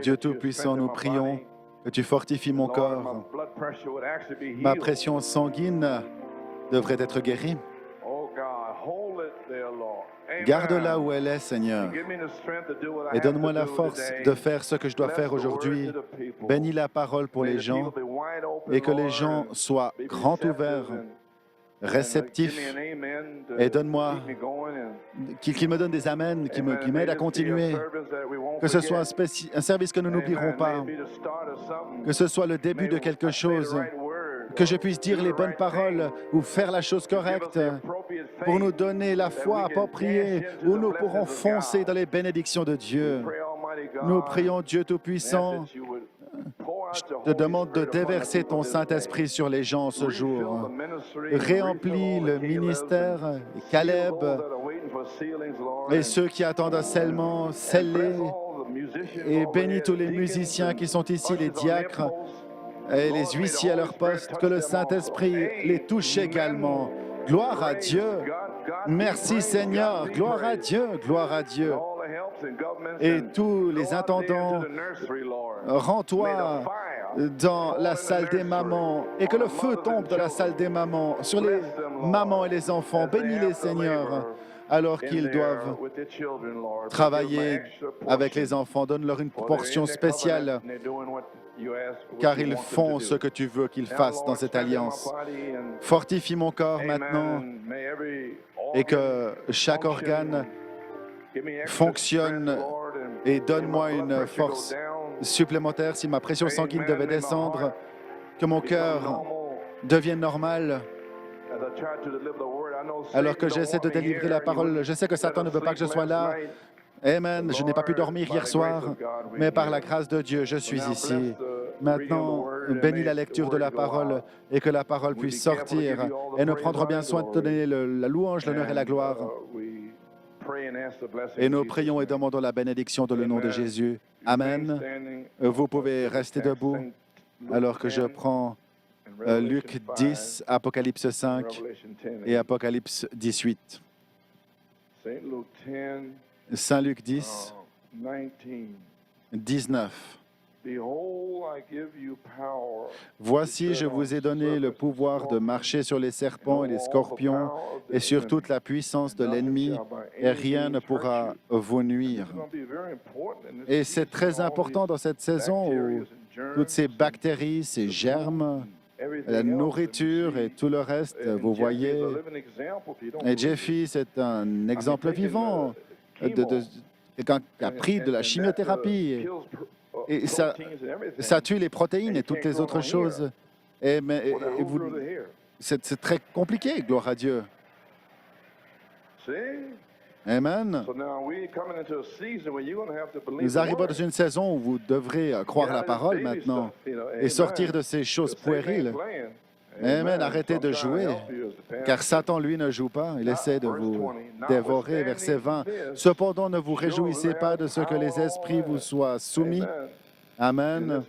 Dieu Tout-Puissant, nous prions que tu fortifies mon corps. Ma pression sanguine devrait être guérie. Garde-la où elle est, Seigneur, et donne-moi la force de faire ce que je dois faire aujourd'hui. Bénis la parole pour les gens et que les gens soient grands ouverts, réceptifs, et donne-moi qu'ils me donnent des amens, qui m'aident à continuer, que ce soit un service que nous n'oublierons pas, que ce soit le début de quelque chose, que je puisse dire les bonnes paroles ou faire la chose correcte pour nous donner la foi appropriée où nous pourrons foncer dans les bénédictions de Dieu. Nous prions, Dieu Tout-Puissant, je te demande de déverser ton Saint-Esprit sur les gens ce jour. Réemplis le ministère, Caleb, et ceux qui attendent un scellement, scelle-les, et bénis tous les musiciens qui sont ici, les diacres, et les huissiers à leur poste, que le Saint-Esprit les touche également. Gloire à Dieu. Merci Seigneur. Gloire à Dieu. Gloire à Dieu. Et tous les intendants, rends-toi dans la salle des mamans et que le feu tombe dans la salle des mamans, sur les mamans et les enfants. Bénis-les, Seigneur, alors qu'ils doivent travailler avec les enfants. Donne-leur une portion spéciale, car ils font ce que tu veux qu'ils fassent dans cette alliance. Fortifie mon corps maintenant et que chaque organe fonctionne et donne-moi une force supplémentaire si ma pression sanguine devait descendre, que mon cœur devienne normal. Alors que j'essaie de délivrer la parole, je sais que Satan ne veut pas que je sois là. Amen. Je n'ai pas pu dormir hier soir, mais par la grâce de Dieu, je suis ici. Maintenant, bénis la lecture de la parole et que la parole puisse sortir. Et nous prendrons bien soin de te donner la louange, l'honneur et la gloire. Et nous prions et demandons la bénédiction dans le nom de Jésus. Amen. Vous pouvez rester debout alors que je prends Luc 10, Apocalypse 5 et Apocalypse 18. Saint Luc 10, 19. Voici, je vous ai donné le pouvoir de marcher sur les serpents et les scorpions et sur toute la puissance de l'ennemi, et rien ne pourra vous nuire. Et c'est très important dans cette saison où toutes ces bactéries, ces germes, la nourriture et tout le reste, vous voyez. Et Jeffy, c'est un exemple vivant quelqu'un qui a pris de la chimiothérapie. Et ça tue les protéines et toutes les autres choses. C'est très compliqué, gloire à Dieu. Amen. Nous arrivons dans une saison où vous devrez croire la parole maintenant et sortir de ces choses puériles. Amen. Arrêtez de jouer, car Satan, lui, ne joue pas. Il essaie de vous dévorer. Verset 20. Cependant, ne vous réjouissez pas de ce que les esprits vous soient soumis. Amen.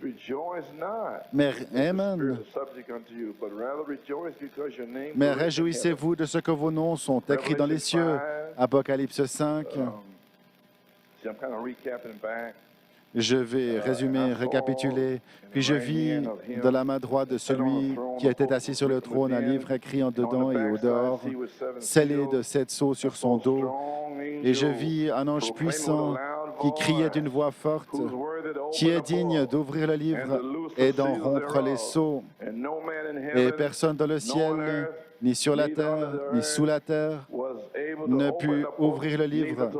Mais réjouissez-vous de ce que vos noms sont écrits dans les cieux. Apocalypse 5. Je vais résumer, récapituler. Puis je vis de la main droite de celui qui était assis sur le trône un livre écrit en dedans et au dehors, scellé de 7 sceaux sur son dos. Et je vis un ange puissant qui criait d'une voix forte, qui est digne d'ouvrir le livre et d'en rompre les sceaux. Et personne dans le ciel, ni sur la terre, ni sous la terre, ne put ouvrir le livre,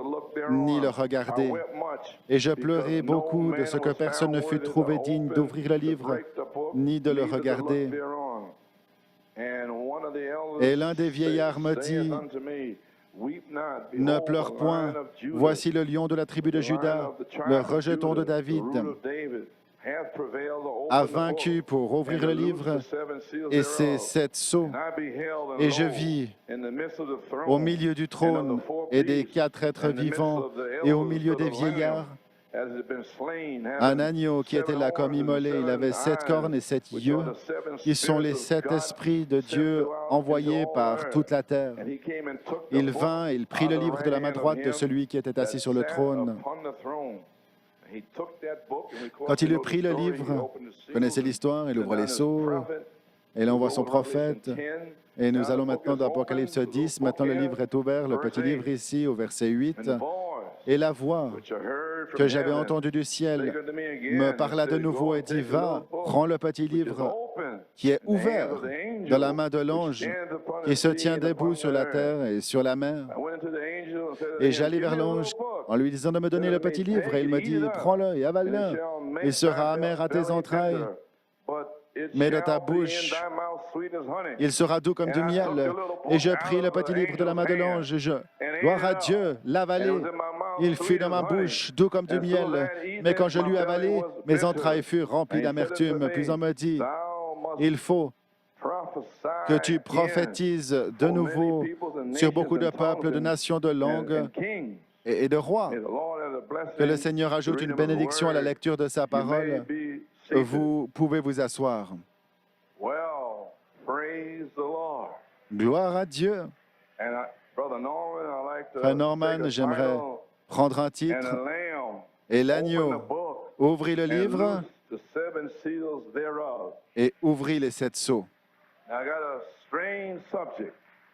ni le regarder. Et je pleurai beaucoup de ce que personne ne fut trouvé digne d'ouvrir le livre, ni de le regarder. Et l'un des vieillards me dit, « Ne pleure point, voici le lion de la tribu de Juda, le rejeton de David, a vaincu pour ouvrir le livre et ses 7 sceaux. Et je vis au milieu du trône et des 4 êtres vivants et au milieu des vieillards un agneau qui était là comme immolé. Il avait 7 cornes et 7 yeux, qui sont les 7 esprits de Dieu envoyés par toute la terre. Il vint, il prit le livre de la main droite de celui qui était assis sur le trône. Quand il eut pris le livre, vous connaissez l'histoire, il ouvre les sceaux, et là on voit son prophète. Et nous allons maintenant dans Apocalypse 10. Maintenant le livre est ouvert, le petit livre ici au verset 8. Et la voix que j'avais entendue du ciel me parla de nouveau et dit, « Va, prends le petit livre qui est ouvert de la main de l'ange qui se tient debout sur la terre et sur la mer. » Et j'allai vers l'ange en lui disant de me donner le petit livre. Et il me dit, « Prends-le et avale-le. Il sera amer à tes entrailles, mais de ta bouche, il sera doux comme du miel. » Et je pris le petit livre de la main de l'ange. Gloire à Dieu, l'avalai. Il fut dans ma bouche, doux comme du miel. Mais quand je l'eus avalé, mes entrailles furent remplies d'amertume. Puis on me dit, il faut que tu prophétises de nouveau sur beaucoup de peuples, de nations, de langues et de rois. Que le Seigneur ajoute une bénédiction à la lecture de sa parole. Vous pouvez vous asseoir. Gloire à Dieu. Frère Norman, j'aimerais prendre un titre. Et l'agneau ouvrit le livre et ouvrit les 7 sceaux.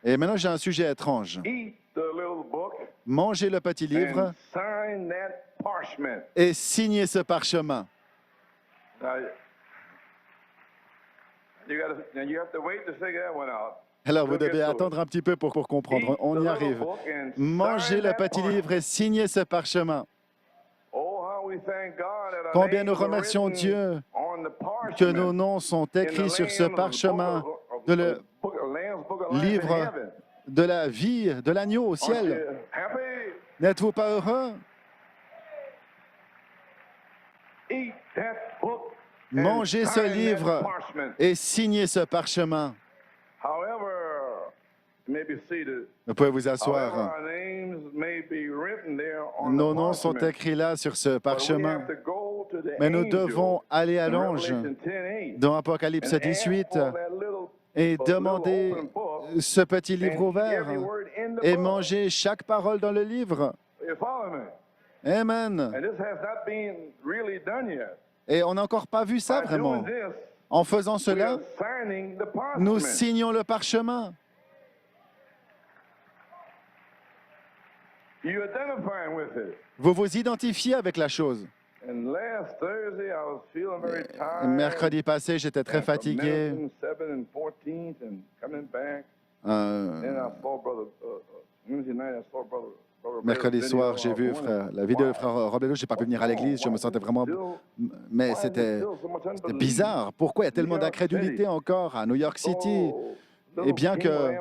Et maintenant, j'ai un sujet étrange. Mangez le petit livre et signez ce parchemin. Alors, vous devez attendre un petit peu pour comprendre. On y arrive. Mangez le petit livre et signez ce parchemin. Combien nous remercions Dieu que nos noms sont écrits sur ce parchemin de le livre de la vie de l'agneau au ciel. N'êtes-vous pas heureux? Mangez ce livre et signez ce parchemin. Vous pouvez vous asseoir. Nos noms sont écrits là sur ce parchemin. Mais nous devons aller à l'ange dans Apocalypse 18 et demander ce petit livre ouvert et manger chaque parole dans le livre. Amen. Et on n'a encore pas vu ça vraiment. En faisant cela, nous signons le parchemin. Vous vous identifiez avec la chose. Mercredi passé, j'étais très fatigué. Mercredi soir, j'ai vu la vidéo de frère Robledo. Je n'ai pas pu venir à l'église. Je me sentais vraiment... Mais c'était bizarre. Pourquoi il y a tellement d'incrédulité encore à New York City? Et bien que...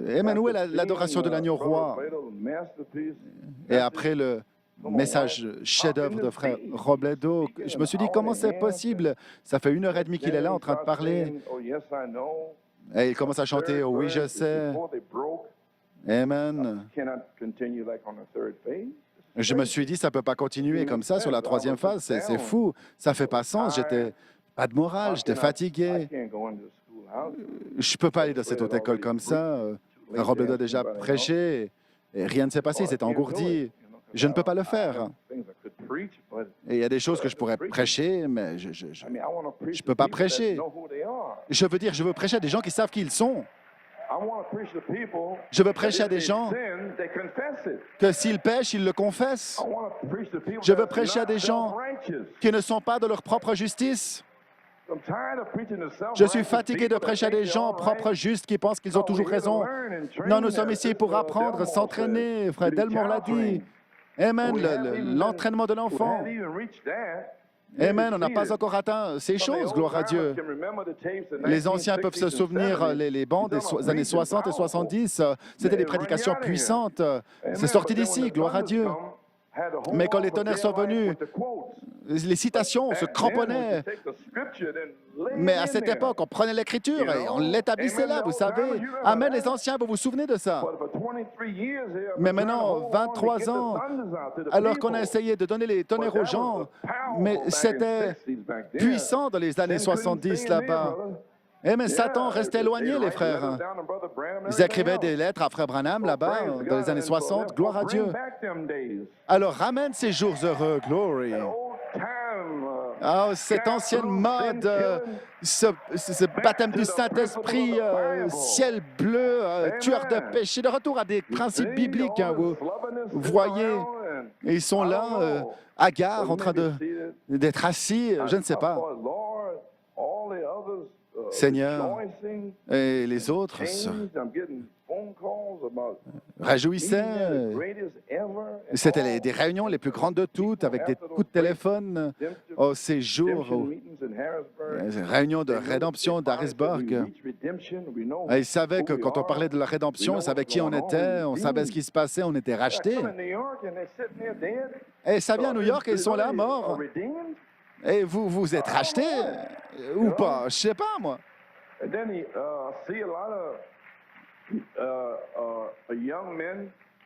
Emmanuel, l'adoration de l'agneau roi. Et après le message chef-d'œuvre de frère Robledo, je me suis dit, comment c'est possible? Ça fait 1h30 qu'il est là en train de parler. Et il commence à chanter, oh oui, je sais. Amen. Je me suis dit, ça ne peut pas continuer comme ça sur la 3e phase. C'est fou. Ça ne fait pas sens. J'étais pas de morale, j'étais fatigué. Je ne peux pas aller dans cette haute école comme ça. Robledo a déjà prêché et rien ne s'est passé. Il s'est engourdi. Je ne peux pas le faire. Et il y a des choses que je pourrais prêcher, mais je ne peux pas prêcher. Je veux dire, je veux prêcher à des gens qui savent qui ils sont. Je veux prêcher à des gens que s'ils pêchent, ils le confessent. Je veux prêcher à des gens qui ne sont pas de leur propre justice. Je suis fatigué de prêcher à des gens propres, justes, qui pensent qu'ils ont toujours raison. Non, nous sommes ici pour apprendre, s'entraîner. Frère Delmore l'a dit. Amen, l'entraînement de l'enfant. Amen, on n'a pas encore atteint ces choses, gloire à Dieu. Les anciens peuvent se souvenir, les bandes des années 60 et 70, c'était des prédications puissantes. C'est sorti d'ici, gloire à Dieu. Mais quand les tonnerres sont venus, les citations se cramponnaient. Mais à cette époque, on prenait l'Écriture et on l'établissait là, vous savez. Amen, les anciens, vous vous souvenez de ça. Mais maintenant, 23 ans, alors qu'on a essayé de donner les tonnerres aux gens, mais c'était puissant dans les années 70 là-bas. Eh, mais Satan restait éloigné, les frères. Ils écrivaient des lettres à Frère Branham là-bas, dans les années 60. Gloire à Dieu. Alors, ramène ces jours heureux, glory. Oh, cette ancienne mode, ce baptême du Saint-Esprit, ciel bleu, tueur de péché, de retour à des principes bibliques. Hein, vous voyez, et ils sont là, hagards, en train d'être assis, je ne sais pas. Seigneur, et les autres se réjouissaient. C'était des réunions les plus grandes de toutes, avec des coups de téléphone. Oh, ces jours, réunion de rédemption d'Harrisburg. Ils savaient que quand on parlait de la rédemption, on savait qui on était, on savait ce qui se passait, on était rachetés. Et ça vient à New York et ils sont là, morts. Et vous êtes rachetés ou pas? Je ne sais pas, moi.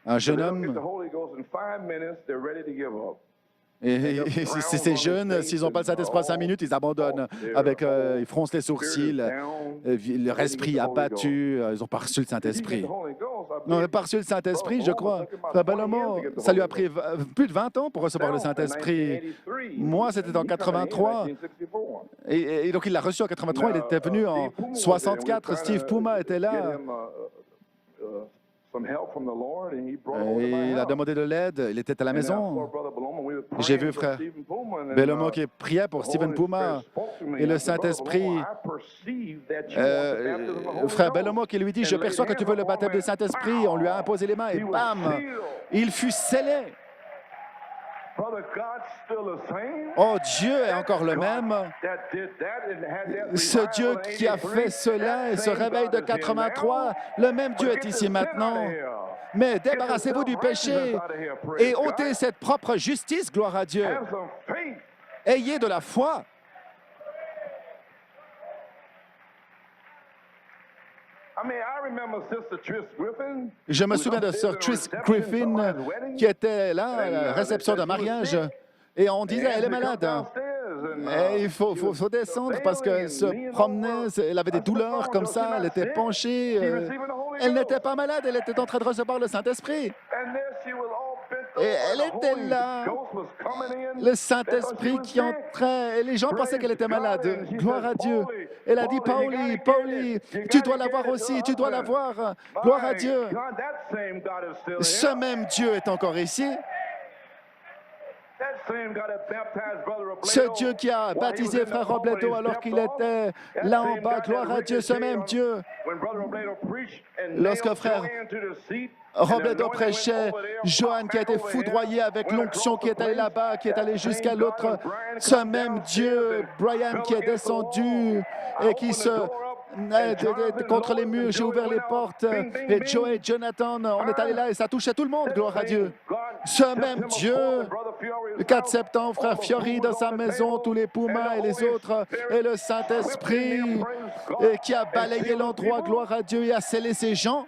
Un jeune homme. Et ces jeunes, s'ils n'ont pas le Saint-Esprit en 5 minutes, ils abandonnent. Ils froncent les sourcils, leur esprit abattu. Ils n'ont pas reçu le Saint-Esprit. On n'a pas reçu le Saint-Esprit, je crois. Frère Bellomo, ça lui a pris plus de 20 ans pour recevoir le Saint-Esprit. Moi, c'était en 83. Et donc, il l'a reçu en 83. Il était venu en 64. Steve Puma était là. Et il a demandé de l'aide. Il était à la maison. J'ai vu frère Bellomo qui priait pour Stephen Puma. Et le Saint-Esprit, frère Bellomo qui lui dit, je perçois que tu veux le baptême du Saint-Esprit. On lui a imposé les mains et bam, il fut scellé. Oh, Dieu est encore le même. Ce Dieu qui a fait cela et ce réveil de 83, le même Dieu est ici maintenant. Mais débarrassez-vous du péché et ôtez cette propre justice, gloire à Dieu. Ayez de la foi. Je me souviens de Sir Tris Griffin qui était là à la réception de mariage et on disait elle est malade. Et il faut descendre parce qu'elle se promenait, elle avait des douleurs comme ça, elle était penchée. Elle n'était pas malade, elle était en train de recevoir le Saint-Esprit. Et elle était là, le Saint-Esprit qui entrait, et les gens pensaient qu'elle était malade. Gloire à Dieu. Elle a dit, Pauli, tu dois la voir aussi, tu dois la voir. Gloire à Dieu. Ce même Dieu est encore ici. Ce Dieu qui a baptisé Frère Robledo alors qu'il était là en bas, gloire à Dieu, ce même Dieu. Lorsque Frère Robledo prêchait, Johan qui a été foudroyé avec l'onction qui est allée là-bas, qui est allée jusqu'à l'autre, ce même Dieu, Brian qui est descendu et qui se... contre les murs, j'ai ouvert les portes et Joe et Jonathan, on est allé là et ça touchait tout le monde, gloire à Dieu. Ce même Dieu, le 4 septembre, frère Fiori dans sa maison, tous les Pumas et les autres, et le Saint-Esprit qui a balayé l'endroit, gloire à Dieu, et a scellé ses gens.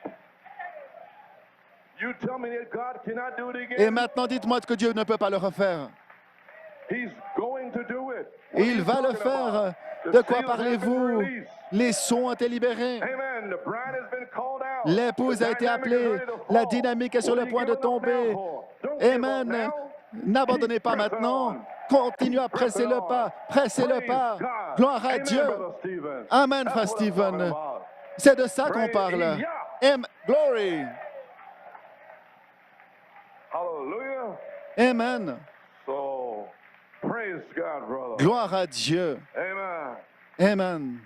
Et maintenant, dites-moi que Dieu ne peut pas le refaire. Il va le faire. De quoi parlez-vous? Les sons ont été libérés. L'épouse a été appelée. La dynamique est sur le point de tomber. Amen. N'abandonnez pas maintenant. Continuez à presser le pas. Pressez le pas. Gloire à Dieu. Amen, frère Stephen. C'est de ça qu'on parle. Glory. Amen. Gloire à Dieu. Amen.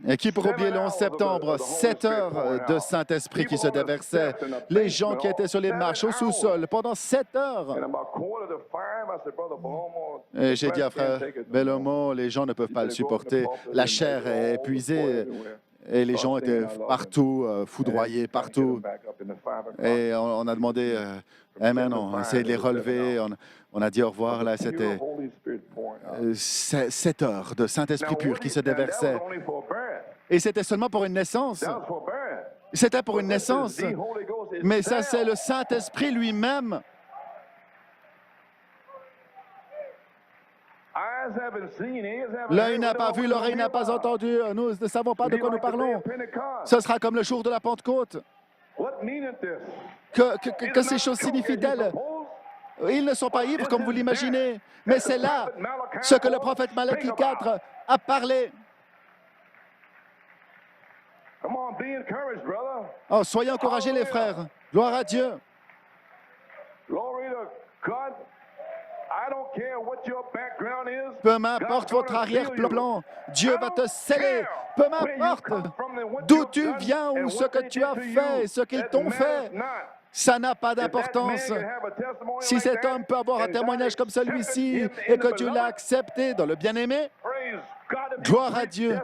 Et qui pour oublier le 11 septembre, 7 heures de Saint-Esprit qui se déversait, les gens qui étaient sur les marches au sous-sol pendant 7 heures. Et j'ai dit à frère Bellomo, les gens ne peuvent pas le supporter, la chair est épuisée. Et les gens étaient partout, foudroyés, partout. Et on a demandé, Amen, on a essayé de les relever, on a dit au revoir. Là, c'était 7 heures de Saint-Esprit pur qui se déversait. Et c'était seulement pour une naissance. C'était pour une naissance. Mais ça, c'est le Saint-Esprit lui-même. L'œil n'a pas vu, l'oreille n'a pas entendu. Nous ne savons pas de quoi nous parlons. Ce sera comme le jour de la Pentecôte. Que ces choses signifient-elles? Ils ne sont pas ivres comme vous l'imaginez, mais c'est là ce que le prophète Malachi 4 a parlé. Oh, soyez encouragés, les frères. Gloire à Dieu. Peu m'importe votre arrière-plan, Dieu va te sceller. Peu m'importe d'où tu viens ou ce que tu as fait, ce qu'ils t'ont fait. Ça n'a pas d'importance. Si cet homme peut avoir un témoignage comme celui-ci et que Dieu l'a accepté dans le bien-aimé, gloire à Dieu.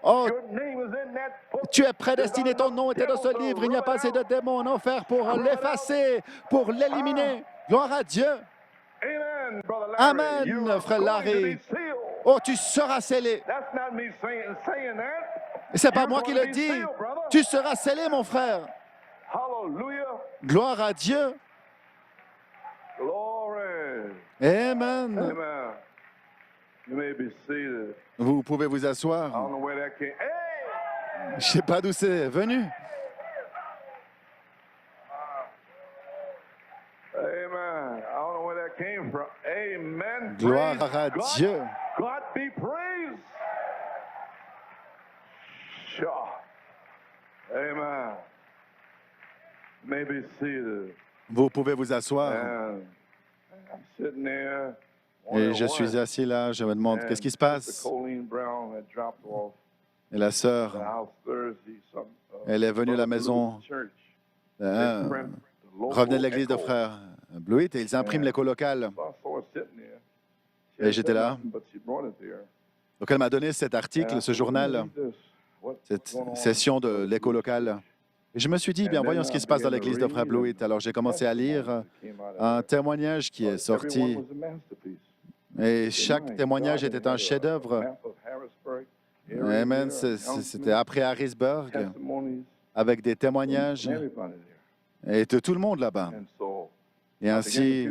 Oh, tu es prédestiné, ton nom était dans ce livre. Il n'y a pas assez de démons en enfer pour l'effacer, pour l'éliminer. Gloire à Dieu. Amen, frère Larry. Oh, tu seras scellé. Et c'est pas moi qui le dis. Tu seras scellé, mon frère. Gloire à Dieu. Amen. Vous pouvez vous asseoir. Je ne sais pas d'où c'est venu. Gloire à Dieu. Amen. Vous pouvez vous asseoir. Et je suis assis là, je me demande qu'est-ce qui se passe. Et la sœur, elle est venue à la maison, revenait de l'église de frère Blewett et ils impriment l'écho local. Et j'étais là. Donc elle m'a donné cet article, ce journal, cette session de l'écho local. Et je me suis dit, bien, voyons ce qui se passe dans l'église de frère Blewett. Alors j'ai commencé à lire un témoignage qui est sorti. Et chaque témoignage était un chef-d'œuvre. Amen. C'était après Harrisburg, avec des témoignages et de tout le monde là-bas. Et ainsi,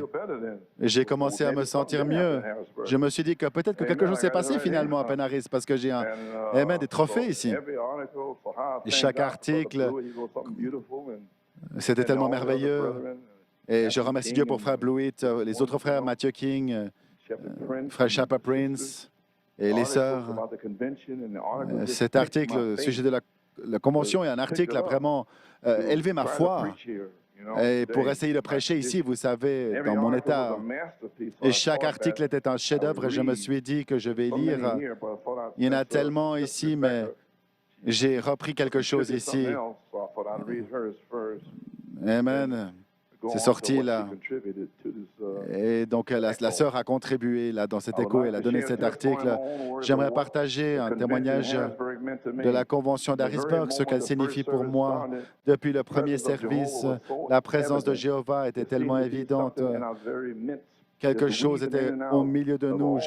j'ai commencé à me sentir mieux. Je me suis dit que peut-être que quelque chose s'est passé finalement à Penn-Harris parce que j'ai des trophées ici. Et chaque article, c'était tellement merveilleux. Et je remercie Dieu pour frère Blewett, les autres frères, Matthew King, frère Shapa Prince et les sœurs. Cet article au sujet de la convention est un article a vraiment élevé ma foi. Et pour essayer de prêcher ici, vous savez, dans mon état, et chaque article était un chef-d'œuvre et je me suis dit que je vais lire. Il y en a tellement ici, mais j'ai repris quelque chose ici. Amen. C'est sorti là. Et donc, la sœur a contribué là, dans cet écho. Elle a donné cet article. J'aimerais partager un témoignage de la Convention d'Harrisburg, ce qu'elle signifie pour moi. Depuis le premier service, la présence de Jéhovah était tellement évidente. Quelque chose était au milieu de nous.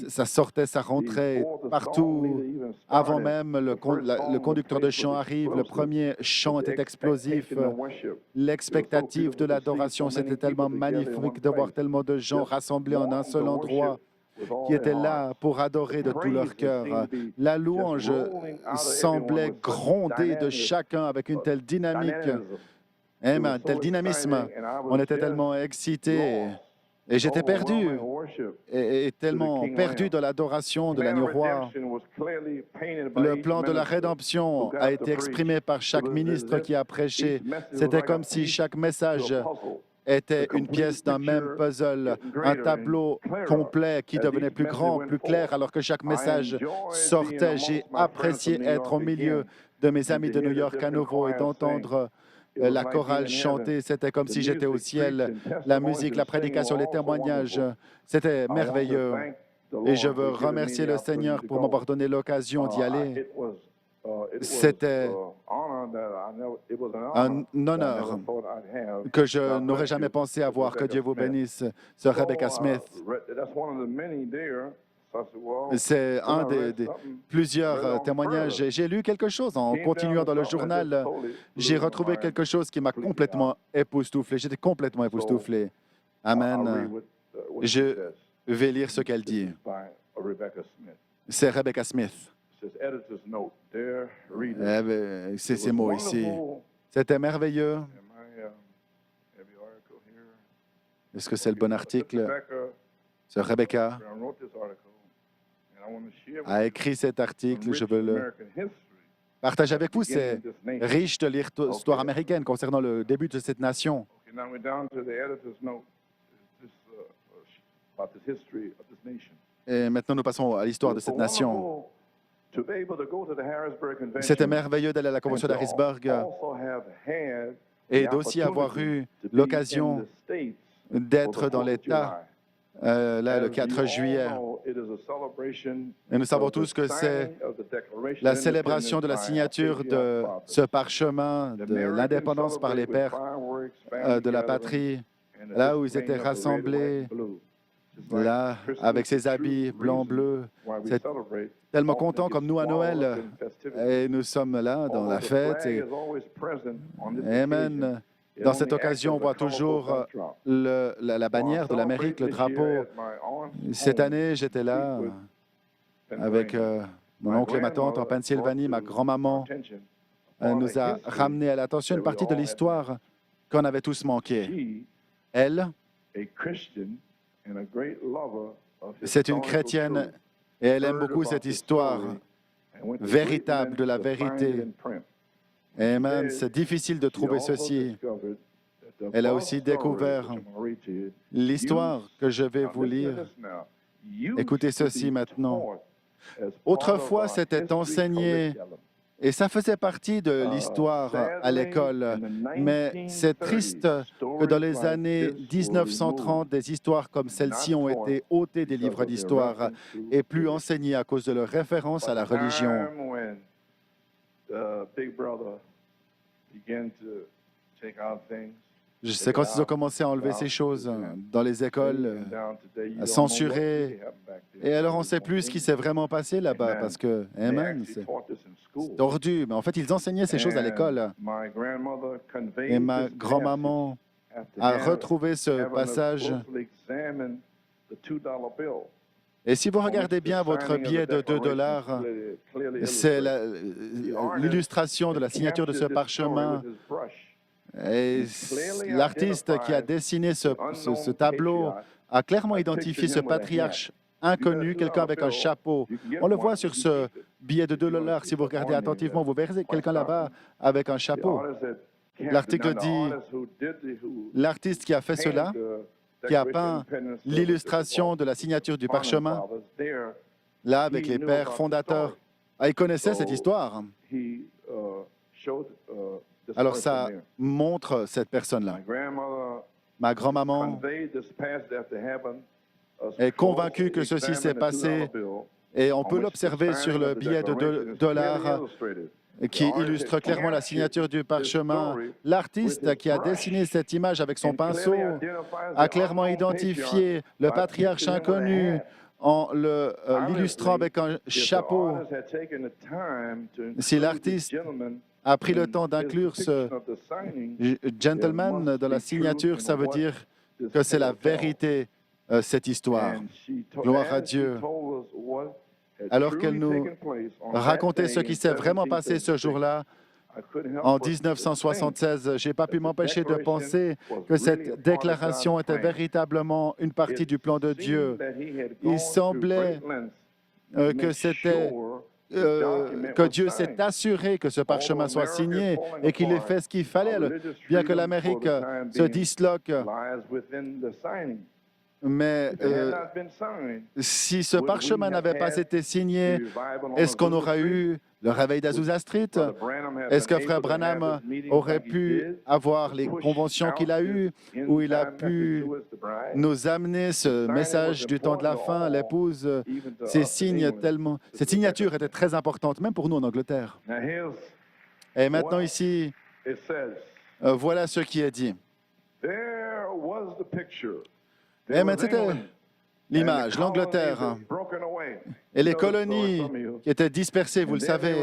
Ça sortait, ça rentrait partout. Avant même le conducteur de chant arrive, le premier chant était explosif. L'expectative de l'adoration, c'était tellement magnifique de voir tellement de gens rassemblés en un seul endroit qui étaient là pour adorer de tout leur cœur. La louange semblait gronder de chacun avec une telle dynamique, un tel dynamisme. On était tellement excités. Et j'étais perdu, et tellement perdu dans l'adoration de l'agneau roi. Le plan de la rédemption a été exprimé par chaque ministre qui a prêché. C'était comme si chaque message était une pièce d'un même puzzle, un tableau complet qui devenait plus grand, plus clair, alors que chaque message sortait. J'ai apprécié être au milieu de mes amis de New York à nouveau et d'entendre la chorale chanter, c'était comme si j'étais au ciel. La musique, la prédication, les témoignages, c'était merveilleux. Et je veux remercier le Seigneur pour m'avoir donné l'occasion d'y aller. C'était un honneur que je n'aurais jamais pensé avoir. Que Dieu vous bénisse, Sœur Rebecca Smith. C'est un des plusieurs témoignages. J'ai lu quelque chose en continuant dans le journal. J'ai retrouvé quelque chose qui m'a complètement époustouflé. J'étais complètement époustouflé. Amen. vais lire ce qu'elle dit. by Rebecca Smith. C'est Rebecca Smith. It says, editor's note, dear reader. C'est it ces was mots ici. wonderful. C'était merveilleux. Am I, have the article here? Est-ce que c'est le bon article? Rebecca C'est Rebecca Brown wrote this article, and I want to share with a you écrit cet article. some Je rich veux le American history partager avec vous. beginning C'est of this nation. riche de l'histoire américaine concernant le début de cette nation. Okay, now we're down to the editor's note this, about the history of this nation. Et maintenant, nous passons à l'histoire de It was cette nation. wonderful to be able to go to the Harrisburg Convention C'était merveilleux d'aller à la and convention to d'Harrisburg also have had et the d'aussi avoir opportunity eu to be l'occasion in the States d'être for the dans 4th of l'État July. là, le As 4 you all juillet. know, it is a celebration Et nous savons of the tous que c'est signing of the Declaration la of célébration de la Independence by signature our de patriotic ce fathers. parchemin The de Americans l'indépendance par les celebrate with pères fireworks, family de la gatherings, patrie, and the là où ils displaying étaient of the red, white, rassemblés, and blue. Just like là, Christmas avec is ses the habits true blanc-bleu. reason why we C'est celebrate. tellement Often content it comme gets nous à swallowed Noël. up in festivities. Et nous sommes là dans Although la the fête. flag Et, is always present on this occasion, amen. it Dans only cette acts occasion, on as a voit colorful toujours backdrop. la bannière de l'Amérique, le drapeau. Cette année, j'étais là avec mon oncle et ma tante en Pennsylvanie. Ma grand-maman nous a ramené à l'attention une partie de l'histoire qu'on avait tous manquée. Elle, c'est une chrétienne et elle aime beaucoup cette histoire véritable de la vérité. Amen. C'est difficile de trouver ceci. Elle a aussi découvert l'histoire que je vais vous lire. Écoutez ceci maintenant. Autrefois, c'était enseigné et ça faisait partie de l'histoire à l'école. Mais c'est triste que dans les années 1930, des histoires comme celle-ci ont été ôtées des livres d'histoire et plus enseignées à cause de leur référence à la religion. C'est quand ils ont commencé à enlever ces choses dans les écoles, à censurer. Et alors, on ne sait plus ce qui s'est vraiment passé là-bas parce que, amen, c'est tordu. Mais en fait, ils enseignaient ces choses à l'école. Et ma grand-maman a retrouvé ce passage. Et si vous regardez bien votre billet de 2 $, c'est l'illustration de la signature de ce parchemin. Et l'artiste qui a dessiné ce tableau a clairement identifié ce patriarche inconnu, quelqu'un avec un chapeau. On le voit sur ce billet de 2 $. Si vous regardez attentivement, vous verrez quelqu'un là-bas avec un chapeau. L'article dit, l'artiste qui a fait cela, qui a peint l'illustration de la signature du parchemin, là, avec les pères fondateurs, il connaissait cette histoire. Alors, ça montre cette personne-là. Ma grand-maman est convaincue que ceci s'est passé et on peut l'observer sur le billet de 2 $ qui illustre clairement la signature du parchemin. L'artiste qui a dessiné cette image avec son pinceau a clairement identifié le patriarche inconnu en l'illustrant avec un chapeau. Si l'artiste a pris le temps d'inclure ce gentleman dans la signature, ça veut dire que c'est la vérité, cette histoire. Gloire à Dieu. Alors qu'elle nous racontait ce qui s'est vraiment passé ce jour-là, en 1976, je n'ai pas pu m'empêcher de penser que cette déclaration était véritablement une partie du plan de Dieu. Il semblait que c'était que Dieu s'est assuré que ce parchemin soit signé et qu'il ait fait ce qu'il fallait, bien que l'Amérique se disloque. Mais si ce parchemin n'avait pas été signé, est-ce qu'on aurait eu le réveil d'Azusa Street? Est-ce que Frère Branham aurait pu avoir les conventions qu'il a eues, où il a pu nous amener ce message du temps de la fin, l'épouse, cette signature était très importante, même pour nous en Angleterre. Et maintenant ici, voilà ce qui est dit. Et maintenant, c'était l'image, l'Angleterre et les colonies qui étaient dispersées, vous le savez.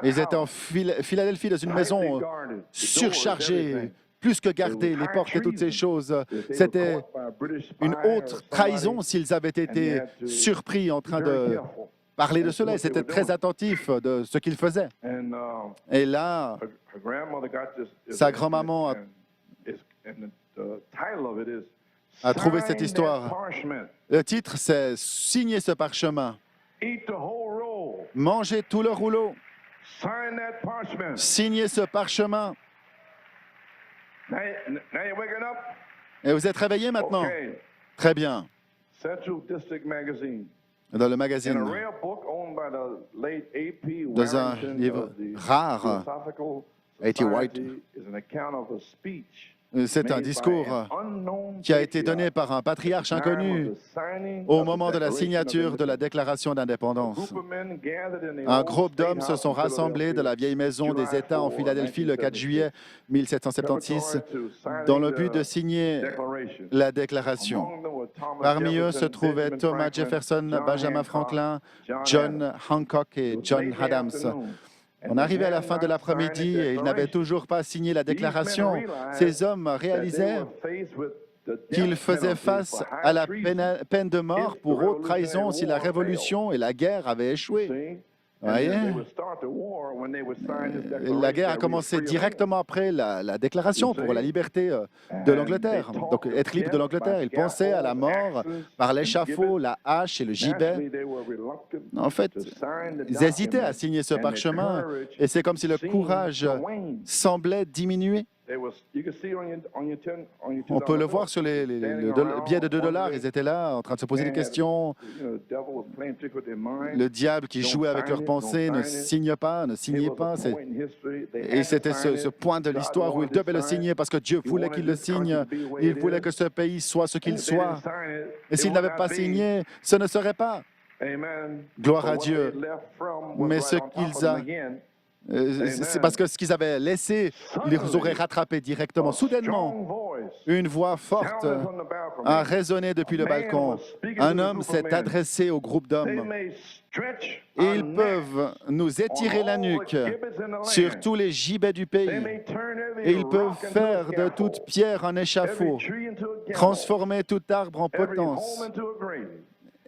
Ils étaient en Philadelphie dans une maison surchargée, plus que garder les portes et toutes ces choses. C'était une haute trahison s'ils avaient été surpris en train de parler de cela. Ils étaient très attentifs de ce qu'ils faisaient. Et là, sa grand-maman a trouvé cette histoire. Le titre, c'est « Signer ce parchemin ». Mangez tout le rouleau. Signez ce parchemin. Et vous êtes réveillés maintenant? Très bien. Dans le magazine, dans un livre rare, A.T. White, c'est un discours qui a été donné par un patriarche inconnu au moment de la signature de la Déclaration d'indépendance. Un groupe d'hommes se sont rassemblés de la vieille maison des États en Philadelphie le 4 juillet 1776 dans le but de signer la déclaration. Parmi eux se trouvaient Thomas Jefferson, Benjamin Franklin, John Hancock et John Adams. On arrivait à la fin de l'après-midi et ils n'avaient toujours pas signé la déclaration. Ces hommes réalisaient qu'ils faisaient face à la peine de mort pour haute trahison si la révolution et la guerre avaient échoué. Voyez? La guerre a commencé directement après la déclaration pour la liberté de l'Angleterre. Donc, être libre de l'Angleterre. Ils pensaient à la mort par l'échafaud, la hache et le gibet. En fait, ils hésitaient à signer ce parchemin et c'est comme si le courage semblait diminuer. On peut le voir sur les billets de 2 $. Ils étaient là en train de se poser des questions. Le diable qui jouait avec leurs pensées, ne signe pas, ne signez pas. Et c'était ce point de l'histoire où ils devaient le signer parce que Dieu voulait qu'ils le signent. Il voulait que ce pays soit ce qu'il soit. Et s'ils n'avaient pas signé, ce ne serait pas. Gloire à Dieu. Mais ce qu'ils ont... c'est parce que ce qu'ils avaient laissé, ils les auraient rattrapés directement. Soudainement, une voix forte a résonné depuis le balcon. Un homme s'est adressé au groupe d'hommes. Ils peuvent nous étirer la nuque sur tous les gibets du pays. Et ils peuvent faire de toute pierre un échafaud, transformer tout arbre en potence.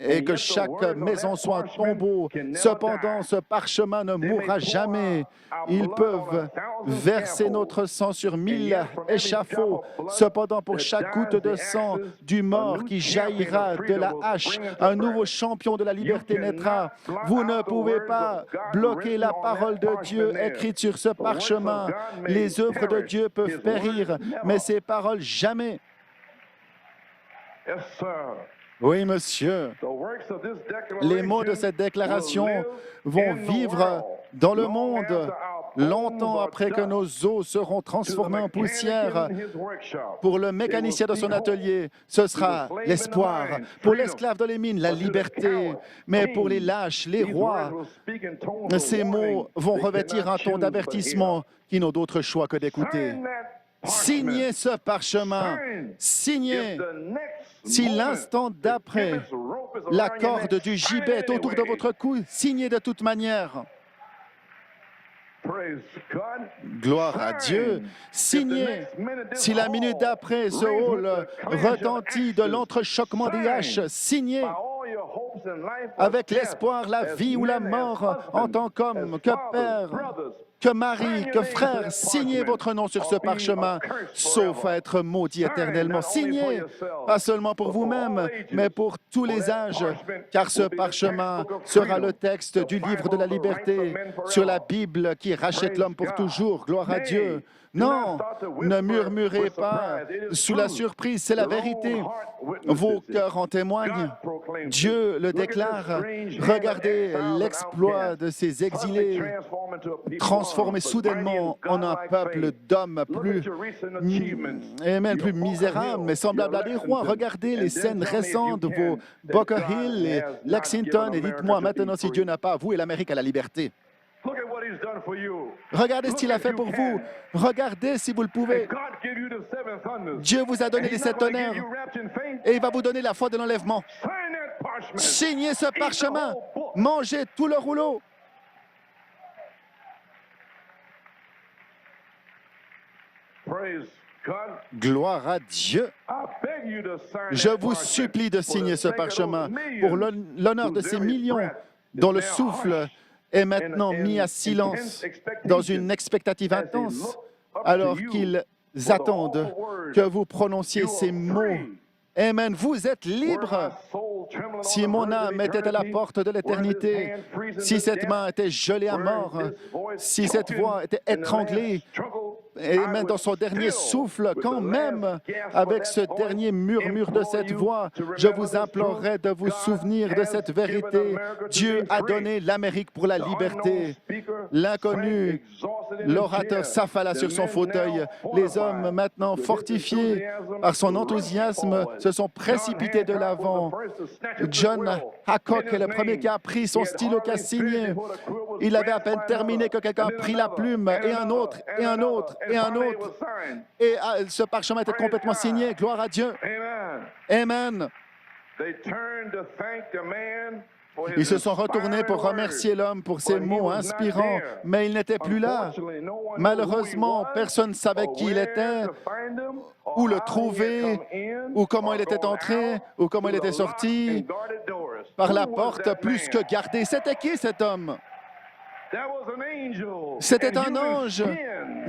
Et que chaque maison soit un tombeau. Cependant, ce parchemin ne mourra jamais. Ils peuvent verser notre sang sur 1000 échafauds. Cependant, pour chaque goutte de sang du mort qui jaillira de la hache, un nouveau champion de la liberté naîtra. Vous ne pouvez pas bloquer la parole de Dieu écrite sur ce parchemin. Les œuvres de Dieu peuvent périr, mais ses paroles jamais. Oui, monsieur. Les mots de cette déclaration vont vivre dans le monde longtemps après que nos os seront transformés en poussière. Pour le mécanicien de son atelier, ce sera l'espoir. Pour l'esclave de les mines, la liberté. Mais pour les lâches, les rois, ces mots vont revêtir un ton d'avertissement qui n'ont d'autre choix que d'écouter. Signez ce parchemin. Signez. Si l'instant d'après, la corde du gibet est autour de votre cou, signez de toute manière. Gloire à Dieu. Signez. Si la minute d'après, ce hall retentit de l'entrechoquement des haches, signez. Avec l'espoir, la vie ou la mort, en tant qu'homme, que père, que mari, que frère, signez votre nom sur ce parchemin, sauf à être maudit éternellement. Signez, pas seulement pour vous-même, mais pour tous les âges, car ce parchemin sera le texte du livre de la liberté, sur la Bible qui rachète l'homme pour toujours. Gloire à Dieu. Non, ne murmurez pas sous la surprise, c'est la vérité. Vos cœurs en témoignent. Dieu le déclare. Regardez l'exploit de ces exilés transformés soudainement en un peuple d'hommes plus misérables, mais semblables à des rois. Regardez les scènes récentes de vos Bunker Hill et Lexington et dites-moi maintenant si Dieu n'a pas voué l'Amérique à la liberté. Regardez ce qu'il a fait pour vous. Regardez si vous le pouvez. Dieu vous a donné les 7 tonnerres et il va vous donner la foi de l'enlèvement. Signez ce parchemin. Mangez tout le rouleau. Gloire à Dieu. Je vous supplie de signer ce parchemin pour l'honneur de ces millions dont le souffle est maintenant mis à silence dans une expectative intense, alors qu'ils attendent que vous prononciez ces mots. Amen. Vous êtes libre. Si mon âme était à la porte de l'éternité, si cette main était gelée à mort, si cette voix était étranglée, et même dans son dernier souffle, quand même, avec ce dernier murmure de cette voix, je vous implorerais de vous souvenir de cette vérité. Dieu a donné l'Amérique pour la liberté. L'inconnu, l'orateur s'affala sur son fauteuil. Les hommes, maintenant fortifiés par son enthousiasme, se sont précipités de l'avant. John Hancock est le premier qui a pris son stylo, qui a signé. Il avait à peine terminé que quelqu'un a pris la plume, et un autre, et un autre, et un autre. Et ce parchemin était complètement signé. Gloire à Dieu. Amen. Ils se sont retournés pour remercier l'homme pour ses mots inspirants, mais il n'était plus là. Malheureusement, personne ne savait qui il était, où le trouver, ou comment il était entré, ou comment il était sorti par la porte, plus que gardé. C'était qui cet homme? C'était un ange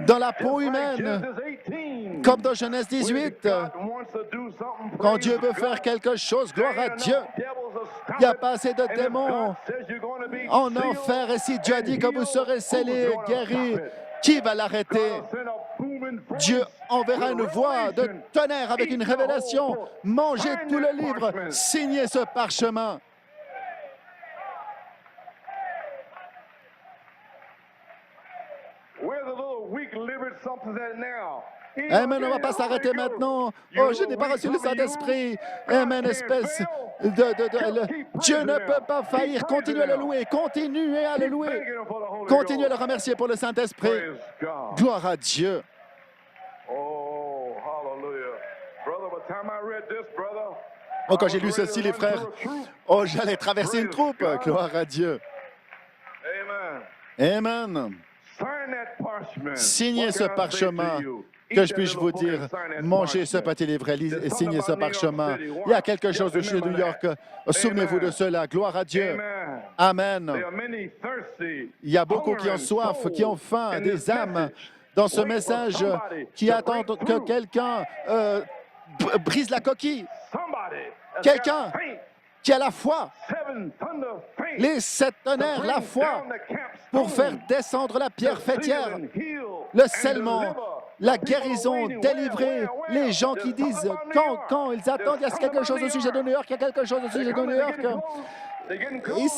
dans la peau humaine, comme dans Genèse 18. Quand Dieu veut faire quelque chose, gloire à Dieu, il n'y a pas assez de démons en enfer. Et si Dieu a dit que vous serez scellés, guéris, qui va l'arrêter? Dieu enverra une voix de tonnerre avec une révélation. Mangez tout le livre, signez ce parchemin. Amen, on ne va pas s'arrêter maintenant. Oh, je n'ai pas reçu le Saint-Esprit. Amen, espèce de... Dieu ne peut pas faillir. Continuez à le louer. Continuez à le louer. Continuez à le remercier pour le Saint-Esprit. Gloire à Dieu. Oh, quand j'ai lu ceci, les frères, oh, j'allais traverser une troupe. Gloire à Dieu. Amen. Signez ce parchemin. Que je puisse vous dire, mangez ce petit livret et signez ce parchemin. Il y a quelque chose de chez New York. Souvenez-vous de cela. Gloire à Dieu. Amen. Il y a beaucoup qui ont soif, qui ont faim, des âmes dans ce message, qui attendent que quelqu'un brise la coquille. Quelqu'un qui a la foi, les 7 tonnerres, la foi, pour faire descendre la pierre fêtière, le scellement, la guérison, délivrer les gens qui disent quand ils attendent, il y a quelque chose au sujet de New York, il y a quelque chose au sujet de New York. Ils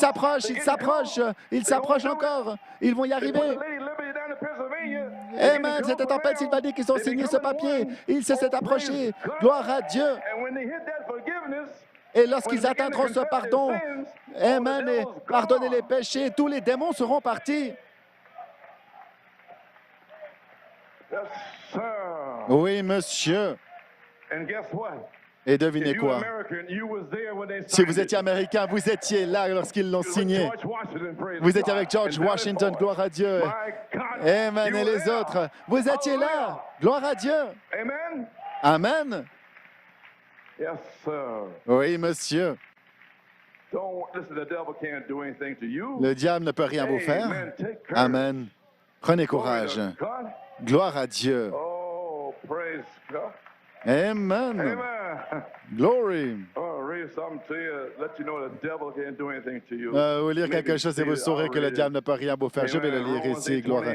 s'approchent encore, ils vont y arriver. Amen, c'était en Pennsylvanie qu'ils ont signé ce papier, ils se sont approchés, gloire à Dieu. Et lorsqu'ils atteindront ce pardon, amen, et pardonner les péchés, tous les démons seront partis. Oui, monsieur. Et devinez quoi? Si vous étiez Américain, vous étiez là lorsqu'ils l'ont signé. Vous étiez avec George Washington, gloire à Dieu. Amen, et les autres. Vous étiez là, gloire à Dieu. Amen. Oui, monsieur. Le diable ne peut rien vous faire. Amen. Prenez courage. Gloire à Dieu. Amen. Glory. Vous lire quelque chose et vous saurez que le diable ne peut rien vous faire. Je vais le lire ici. Gloire à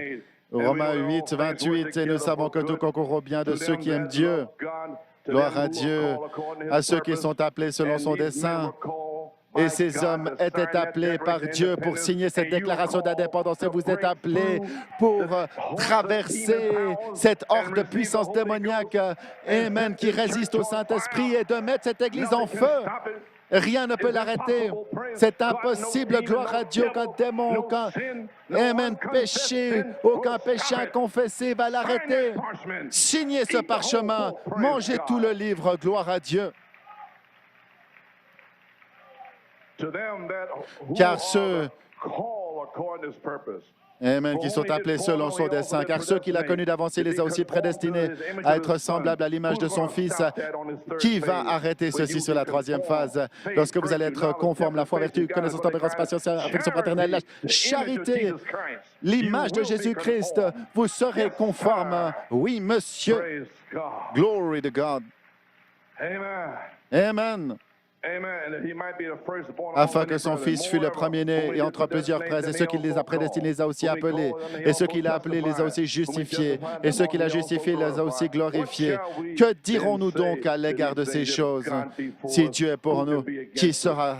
Romains 8, 28. Et nous savons que tout concourt au bien de ceux qui aiment Dieu. Gloire à Dieu, à ceux qui sont appelés selon son dessein. Et ces hommes étaient appelés par Dieu pour signer cette déclaration d'indépendance. Et vous êtes appelés pour traverser cette horde de puissance démoniaque, amen, qui résiste au Saint-Esprit, et de mettre cette Église en feu. Rien ne peut l'arrêter. C'est impossible, gloire à Dieu, aucun démon, aucun péché, aucun péché inconfessé va l'arrêter. Signez ce parchemin, mangez tout le livre, gloire à Dieu. Car ceux Amen, qui sont appelés selon son dessein, car ceux qu'il a connus d'avance, il les a aussi prédestinés à être semblables à l'image de son Fils. Qui va arrêter ceci sur la troisième phase? Lorsque vous allez être conforme, la foi, vertu, connaissance, tempérance, patience, affection fraternelle, charité, l'image de Jésus-Christ, vous serez conforme. Oui, monsieur. Glory to God. Amen. Afin que son Fils fût le premier-né et entre plusieurs frères, et ceux qu'il les a prédestinés les a aussi appelés, et ceux qu'il a appelés les a aussi justifiés, et ceux qu'il a justifiés les a aussi glorifiés. Que dirons-nous donc à l'égard de ces choses? Si Dieu est pour nous, qui sera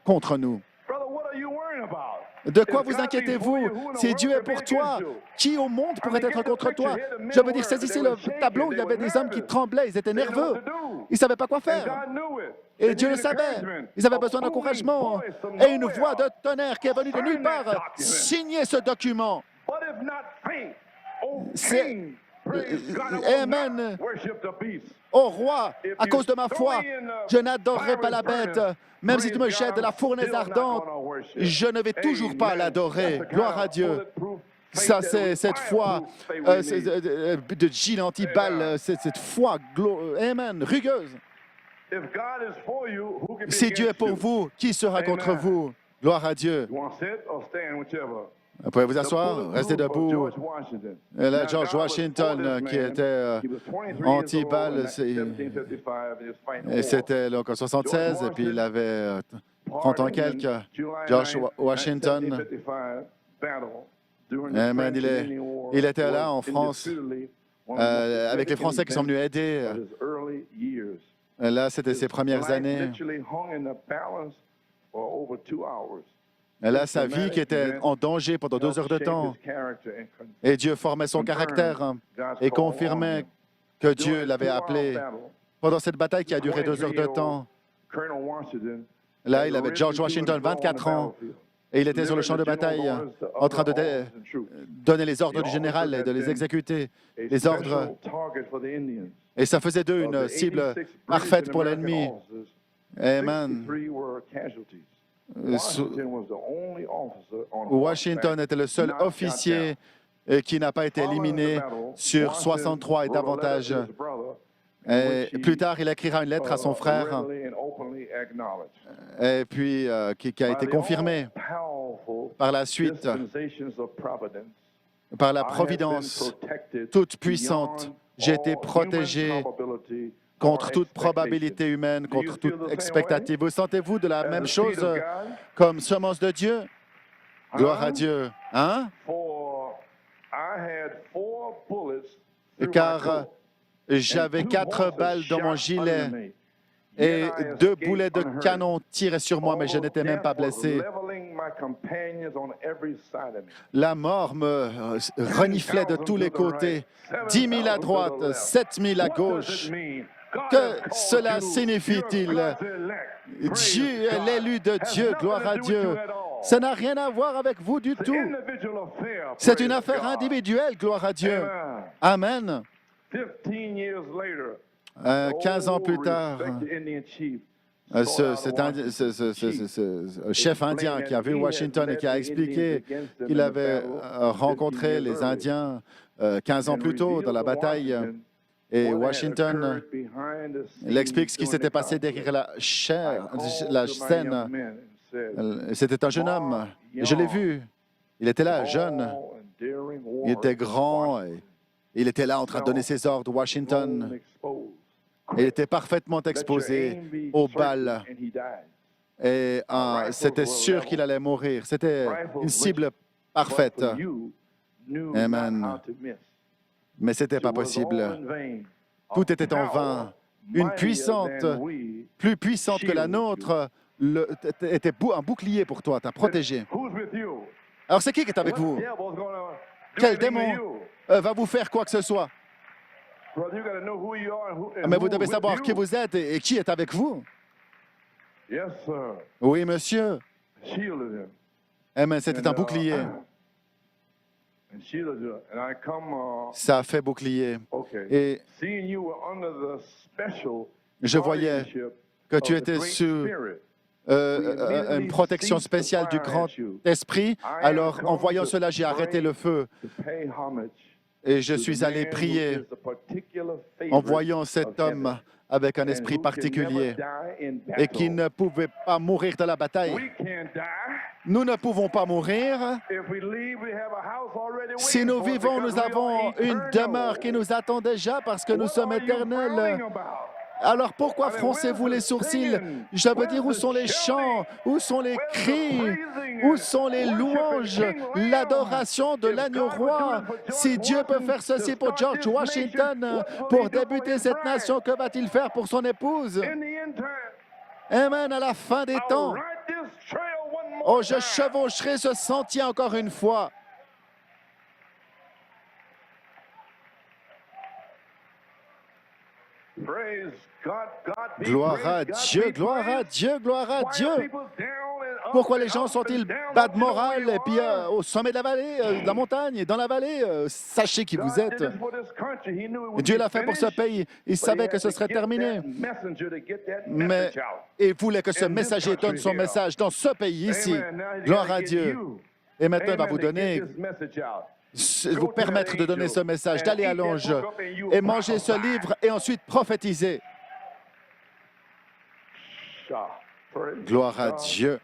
contre nous? De quoi vous inquiétez-vous? Si Dieu est pour toi, qui au monde pourrait être contre toi? Je veux dire, saisissez le tableau, il y avait des hommes qui tremblaient, ils étaient nerveux, ils ne savaient pas quoi faire. Et Dieu le savait. Ils avaient besoin d'encouragement. Et une voix de tonnerre qui est venue de nulle part signer ce document. Amen. Ô roi, à cause de ma foi, je n'adorerai pas la bête. Même si tu me jettes de la fournaise ardente, je ne vais toujours pas l'adorer. Gloire à Dieu. Ça, c'est cette foi de Gilles anti-balle, cette foi, amen, rugueuse. Si Dieu est pour vous, qui sera contre vous? Gloire à Dieu. Vous pouvez vous asseoir, restez debout. Et là, George Washington, qui était anti-balle, c'était en 1976, et puis il avait 30 ans quelques. George Washington, il était là en France, avec les Français qui sont venus aider. Là, c'était ses premières années. Et là, sa vie qui était en danger pendant 2 heures de temps. Et Dieu formait son caractère et confirmait que Dieu l'avait appelé. Pendant cette bataille qui a duré 2 heures de temps, là, il avait George Washington, 24 ans, et il était sur le champ de bataille en train de donner les ordres du général et de les exécuter, les ordres. Et ça faisait d'eux une cible parfaite pour l'ennemi. Amen. Washington était le seul officier qui n'a pas été éliminé sur 63 et davantage. Et plus tard, il écrira une lettre à son frère, et puis qui a été confirmée par la suite par la providence toute puissante. J'ai été protégé contre toute probabilité humaine, contre toute expectative. Vous sentez-vous de la même chose comme semence de Dieu? Gloire à Dieu. Hein? Car j'avais 4 balles dans mon gilet et 2 boulets de canon tiraient sur moi, mais je n'étais même pas blessé. La mort me reniflait de tous les côtés. 10 000 à droite, 7 000 à gauche. Que cela signifie-t-il? Dieu est l'élu de Dieu, gloire à Dieu. Ça n'a rien à voir avec vous du tout. C'est une affaire individuelle, gloire à Dieu. Amen. 15 ans plus tard, ce chef indien qui a vu Washington et qui a expliqué qu'il avait rencontré les Indiens 15 ans plus tôt dans la bataille. Et Washington, il explique ce qui s'était passé derrière la scène. C'était un jeune homme. Je l'ai vu. Il était là, jeune. Il était grand. Et il était là en train de donner ses ordres. Washington, il était parfaitement exposé aux balles. Et c'était sûr qu'il allait mourir. C'était une cible parfaite. Amen. Mais ce n'était pas possible. Tout était en vain. Une puissante, plus puissante que la nôtre, était un bouclier pour toi, t'a protégé. Alors, c'est qui est avec vous? Quel démon va vous faire quoi que ce soit? Mais vous devez savoir qui vous êtes et qui est avec vous. Oui, monsieur. Amen, c'était un bouclier. Ça a fait bouclier. Et je voyais que tu étais sous une protection spéciale du grand esprit. Alors, en voyant cela, j'ai arrêté le feu et je suis allé prier en voyant cet homme avec un esprit particulier et qui ne pouvait pas mourir dans la bataille. Nous ne pouvons pas mourir. Si nous vivons, nous avons une demeure qui nous attend déjà parce que nous sommes éternels. Alors pourquoi froncez-vous les sourcils? Je veux dire, où sont les chants? Où sont les cris? Où sont les louanges? L'adoration de l'agneau roi? Si Dieu peut faire ceci pour George Washington, pour débuter cette nation, que va-t-il faire pour son épouse? Amen, à la fin des temps. Oh, je chevaucherai ce sentier encore une fois. Gloire à Dieu, gloire à Dieu, gloire à Dieu. Pourquoi les gens sont-ils bas de morale et puis au sommet de la vallée, de la montagne, dans la vallée? Sachez qui vous êtes. Dieu l'a fait pour ce pays. Il savait que ce serait terminé. Mais il voulait que ce messager donne son message dans ce pays ici. Gloire à Dieu. Et maintenant, il va vous donner, vous permettre de donner ce message, d'aller à l'ange et manger ce livre et ensuite prophétiser. Gloire à Dieu.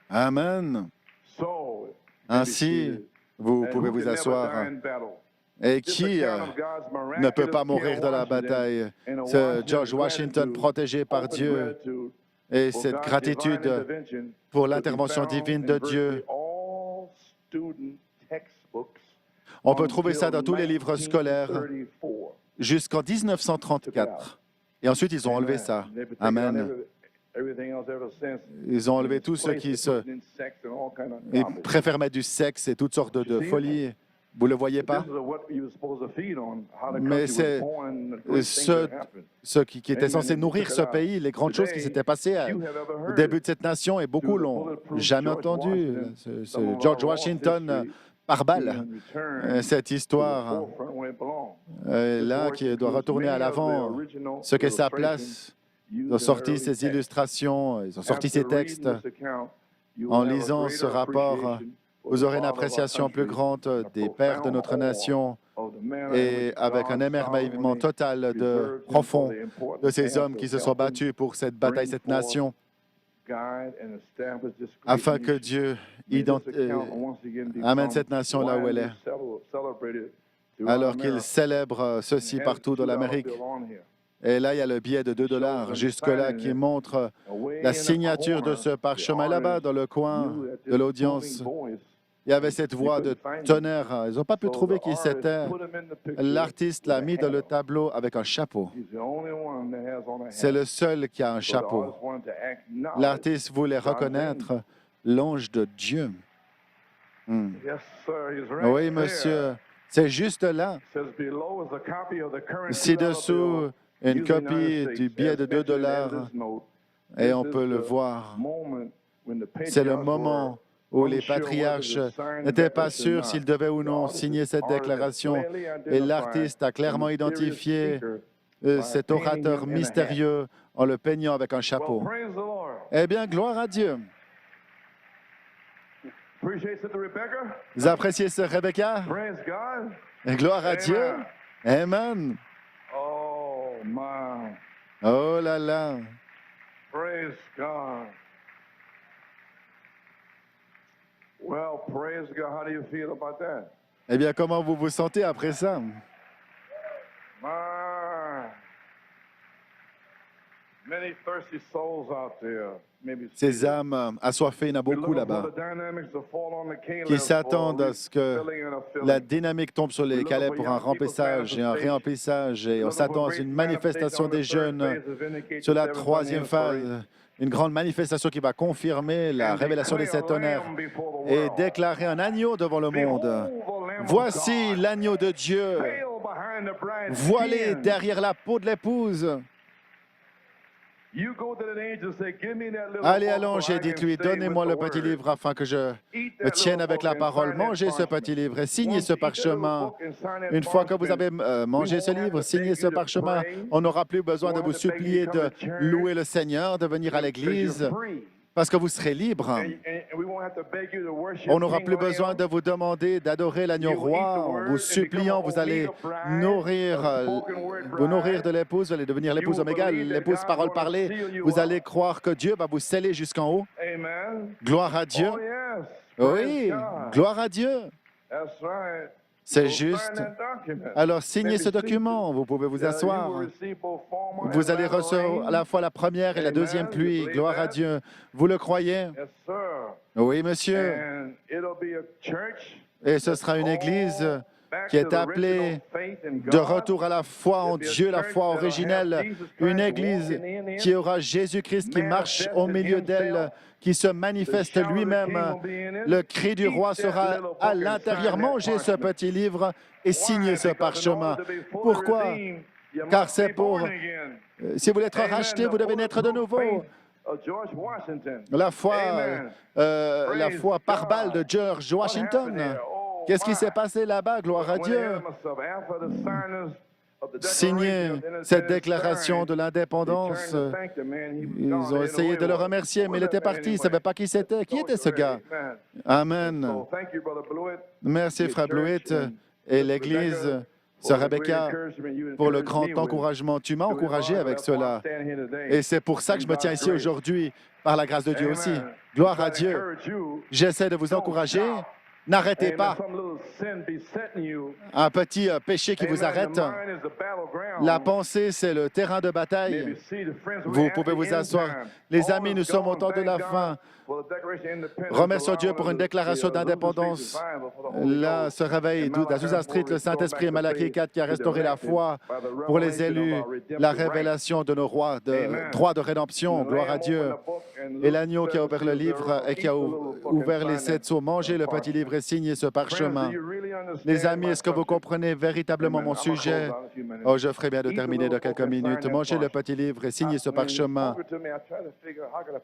Amen. Ainsi, vous pouvez vous asseoir. Et qui ne peut pas mourir dans la bataille? Ce George Washington protégé par Dieu et cette gratitude pour l'intervention divine de Dieu. On peut trouver ça dans tous les livres scolaires jusqu'en 1934. Et ensuite, ils ont enlevé ça. Amen. Ils ont enlevé tout ce qui Ils préfèrent mettre du sexe et toutes sortes de folies. Vous ne le voyez pas? Mais c'est ce qui était censé nourrir ce pays, les grandes choses qui s'étaient passées au début de cette nation, et beaucoup l'ont jamais entendu. Ce George Washington par balle, cette histoire là qui doit retourner à l'avant, ce qu'est sa place. Ils ont sorti ces illustrations, ils ont sorti ces textes. En lisant ce rapport, vous aurez une appréciation plus grande des pères de notre nation et avec un émerveillement total profond de ces hommes qui se sont battus pour cette bataille, cette nation, afin que Dieu amène cette nation là où elle est, alors qu'il célèbre ceci partout dans l'Amérique. Et là, il y a le billet de 2 $ jusque-là qui montre la signature de ce parchemin là-bas, dans le coin de l'audience. Il y avait cette voix de tonnerre. Ils n'ont pas pu trouver qui c'était. L'artiste l'a mis dans le tableau avec un chapeau. C'est le seul qui a un chapeau. L'artiste voulait reconnaître l'ange de Dieu. Oui, monsieur, c'est juste là. Ci-dessous, une copie du billet de 2 $ et on peut le voir. C'est le moment où les patriarches n'étaient pas sûrs s'ils devaient ou non signer cette déclaration. Et l'artiste a clairement identifié cet orateur mystérieux en le peignant avec un chapeau. Eh bien, gloire à Dieu. Vous appréciez ce, Rebecca? Gloire à Dieu. Amen. Oh là là. Praise God. Well, praise God. How do you feel about that? Eh bien, comment vous vous sentez après ça? Many thirsty souls out there. Ces âmes assoiffées, il y en a beaucoup là-bas, qui s'attendent à ce que la dynamique tombe sur les Caleb pour un remplissage et un réemplissage. Et on s'attend à une manifestation des jeunes sur la 3e phase, une grande manifestation qui va confirmer la révélation des 7 tonnerres et déclarer un agneau devant le monde. Voici l'agneau de Dieu, voilé derrière la peau de l'épouse. Allez à l'ange et dites-lui, donnez-moi le petit livre afin que je me tienne avec la parole. Mangez ce petit livre et signez ce parchemin. Une fois que vous avez mangé ce livre, signez ce parchemin, on n'aura plus besoin de vous supplier de louer le Seigneur, de venir à l'Église, parce que vous serez libre. On n'aura plus besoin de vous demander d'adorer l'agneau roi. En vous suppliant, vous allez vous nourrir de l'épouse, vous allez devenir l'épouse Oméga, l'épouse parole parlée. Vous allez croire que Dieu va vous sceller jusqu'en haut. Gloire à Dieu. Oui, gloire à Dieu. C'est juste. Alors, signez ce document. Vous pouvez vous asseoir. Vous allez recevoir à la fois la première et la deuxième pluie. Gloire à Dieu. Vous le croyez? Oui, monsieur. Et ce sera une église qui est appelée de retour à la foi en Dieu, la foi originelle. Une église qui aura Jésus-Christ qui marche au milieu d'elle, qui se manifeste lui-même. Le cri du roi sera à l'intérieur. Mangez ce petit livre et signez ce parchemin. Pourquoi? Car c'est pour... Si vous voulez être racheté, vous devez naître de nouveau. La foi par balle de George Washington. Qu'est-ce qui s'est passé là-bas? Gloire à Dieu. Signer cette déclaration de l'indépendance. Ils ont essayé de le remercier, mais il était parti. Ils ne savaient pas qui c'était. Qui était ce gars? Amen. Merci, Frère Blewett et l'Église, Sœur Rebecca, pour le grand encouragement. Tu m'as encouragé avec cela. Et c'est pour ça que je me tiens ici aujourd'hui, par la grâce de Dieu aussi. Gloire à Dieu. J'essaie de vous encourager. N'arrêtez pas. Un petit péché qui vous arrête. La pensée, c'est le terrain de bataille. Vous pouvez vous asseoir. Les amis, nous sommes au temps de la fin. Remercions Dieu pour une déclaration d'indépendance. Là se réveille d'Azusa Street, le Saint-Esprit et Malachie 4 qui a restauré la foi pour les élus, la révélation de nos rois, de droit de rédemption. Gloire à Dieu. Et l'agneau qui a ouvert le livre et qui a ouvert les 7 sceaux. Mangez le petit livre et signez ce parchemin. Les amis, est-ce que vous comprenez véritablement mon sujet? Oh, je ferai bien de terminer de quelques minutes. Mangez le petit livre et signez ce parchemin.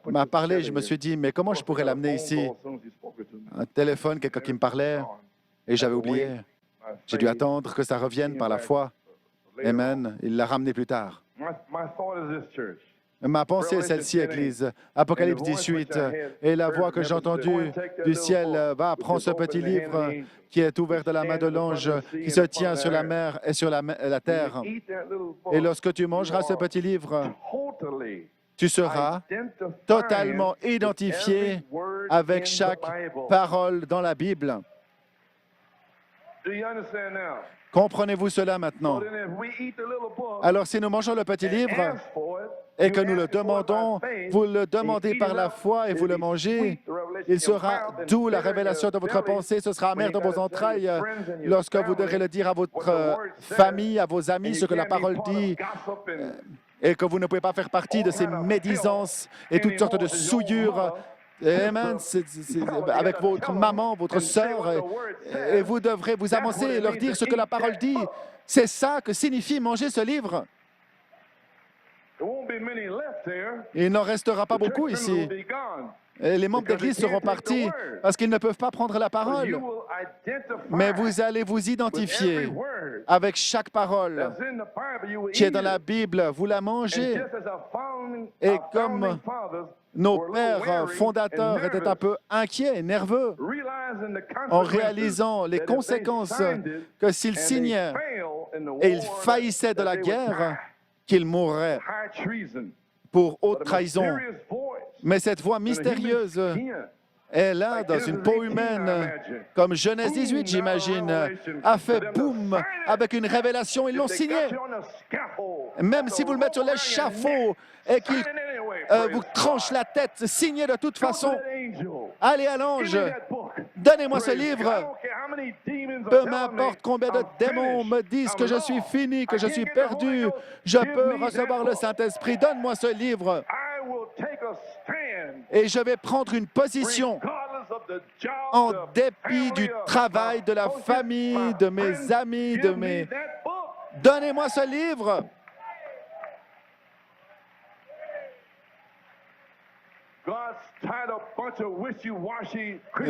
M'a parlé, je me suis dit, mais comment je pourrais l'amener ici? Un téléphone, quelqu'un qui me parlait, et j'avais oublié. J'ai dû attendre que ça revienne par la foi. Amen. Il l'a ramené plus tard. Ma pensée est celle-ci, Église. Apocalypse 18. Et la voix que j'ai entendue du ciel va prendre ce petit livre qui est ouvert de la main de l'ange, qui se tient sur la mer et sur la terre. Et lorsque tu mangeras ce petit livre, tu seras totalement identifié avec chaque parole dans la Bible. Comprenez-vous cela maintenant? Alors, si nous mangeons le petit livre et que nous le demandons, vous le demandez par la foi et vous le mangez, il sera d'où la révélation de votre pensée, ce sera amer dans vos entrailles lorsque vous devrez le dire à votre famille, à vos amis, ce que la parole dit, et que vous ne pouvez pas faire partie de ces médisances et toutes sortes de souillures. Amen. Avec votre maman, votre sœur, et vous devrez vous avancer et leur dire ce que la parole dit. C'est ça que signifie manger ce livre. Il n'en restera pas beaucoup ici. Et les membres d'Église seront partis parce qu'ils ne peuvent pas prendre la parole. Mais vous allez vous identifier avec chaque parole qui est dans la Bible. Vous la mangez. Et comme nos pères fondateurs étaient un peu inquiets, nerveux, en réalisant les conséquences que s'ils signaient et ils faillissaient de la guerre, qu'ils mourraient pour haute trahison. Mais cette voix mystérieuse est là, dans une peau humaine, comme Genèse 18, j'imagine, a fait boum avec une révélation, ils l'ont signé. Même si vous le mettez sur l'échafaud et qu'il vous tranche la tête, signez de toute façon. Allez à l'ange, donnez-moi ce livre. Peu m'importe combien de démons me disent que je suis fini, que je suis perdu, je peux recevoir le Saint-Esprit. Donne-moi ce livre. Et je vais prendre une position en dépit du travail, de la famille, de mes amis, Donnez-moi ce livre.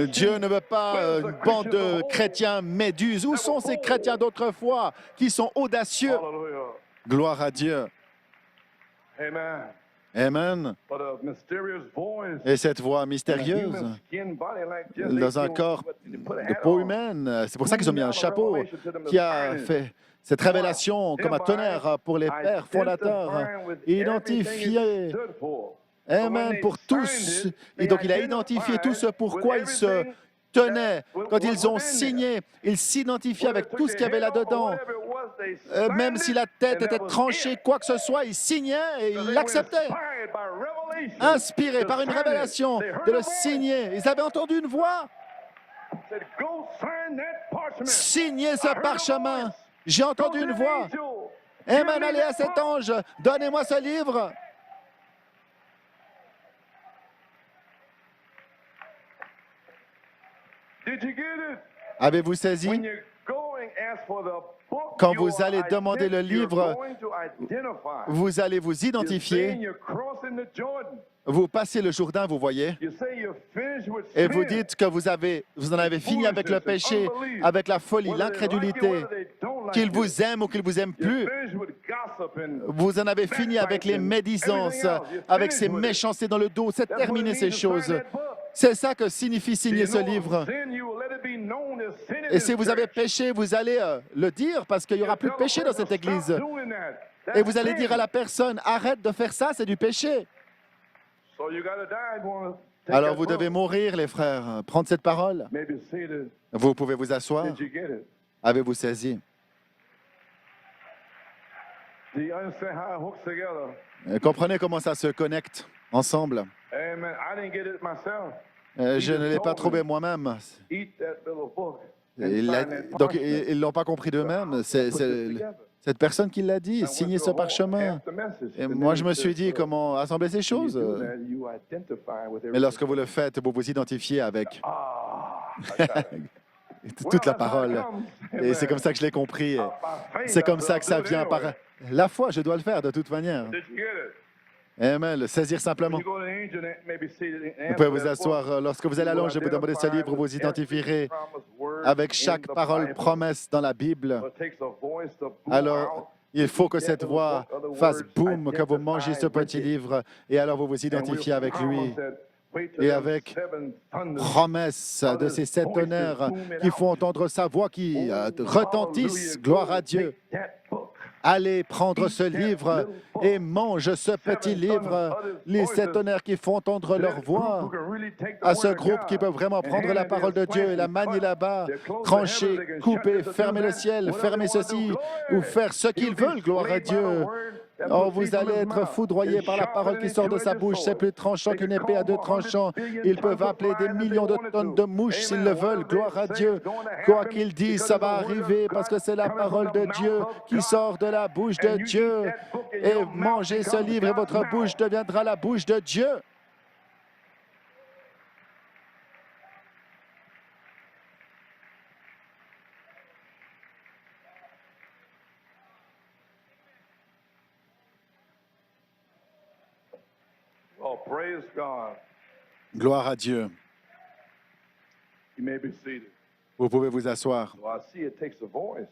Dieu ne veut pas une bande de chrétiens méduses. Où sont ces chrétiens d'autrefois qui sont audacieux? Hallelujah. Gloire à Dieu. Amen. Amen. But a mysterious voice Et cette voix in a mystérieuse human skin body like this, dans un they corps put a de hat peau on. humaine, c'est pour ça qu'ils ont mis un chapeau qui a fait cette révélation comme un tonnerre pour les pères fondateurs, identifié, Amen, pour tous. Et donc, il a identifié tout ce pourquoi ils se tenaient. Quand ils ont signé, ils s'identifiaient avec tout ce qu'il y avait là-dedans. Même si la tête était tranchée, quoi que ce soit, ils signaient et ils l'acceptaient. Inspirés par une révélation de le signer. Ils avaient entendu une voix. Signez ce parchemin. J'ai entendu une voix. Amen, allez à cet ange. Donnez-moi ce livre. Avez-vous saisi? Quand vous allez demander le livre, vous allez vous identifier. Vous passez le Jourdain, vous voyez, et vous dites que vous en avez fini avec le péché, avec la folie, l'incrédulité, qu'il vous aime ou qu'il vous aime plus. Vous en avez fini avec les médisances, avec ces méchancetés dans le dos. C'est terminé ces choses. C'est ça que signifie signer ce livre. Et si vous avez péché, vous allez le dire parce qu'il n'y aura plus de péché dans cette Église. Et vous allez dire à la personne, arrête de faire ça, c'est du péché. Alors vous devez mourir, les frères. Prendre cette parole. Vous pouvez vous asseoir. Avez-vous saisi? Comprenez comment ça se connecte ensemble. Je ne l'ai pas trouvé moi-même. Donc, ils ne l'ont pas compris d'eux-mêmes. C'est cette personne qui l'a dit, signer ce parchemin. Et moi, je me suis dit, comment assembler ces choses? Mais lorsque vous le faites, vous vous identifiez avec toute la parole. Et c'est comme ça que je l'ai compris. C'est comme ça que ça vient par la foi. Je dois le faire de toute manière. Amen. Le saisir simplement. Vous pouvez vous asseoir. Lorsque vous allez à l'ange et vous demandez ce livre, vous identifierez avec chaque parole promesse dans la Bible. Alors, il faut que cette voix fasse boum, que vous mangiez ce petit livre, et alors vous vous identifiez avec lui. Et avec promesse de ces 7 tonnerres qui font entendre sa voix, qui retentissent, gloire à Dieu. Allez prendre ce livre et mange ce petit livre. Les 7 tonnerres qui font entendre leur voix à ce groupe qui peut vraiment prendre la parole de Dieu et la manier là-bas, trancher, couper, fermer le ciel, fermer ceci ou faire ce qu'ils veulent, gloire à Dieu. Oh, vous allez être foudroyés par la parole qui sort de sa bouche. C'est plus tranchant qu'une épée à 2 tranchants. Ils peuvent appeler des millions de tonnes de mouches s'ils le veulent. Gloire à Dieu. Quoi qu'ils disent, ça va arriver parce que c'est la parole de Dieu qui sort de la bouche de Dieu. Et mangez ce livre et votre bouche deviendra la bouche de Dieu. Oh, praise God. Gloire à Dieu. You may be seated. Vous pouvez vous asseoir. Well, I see it takes a voice.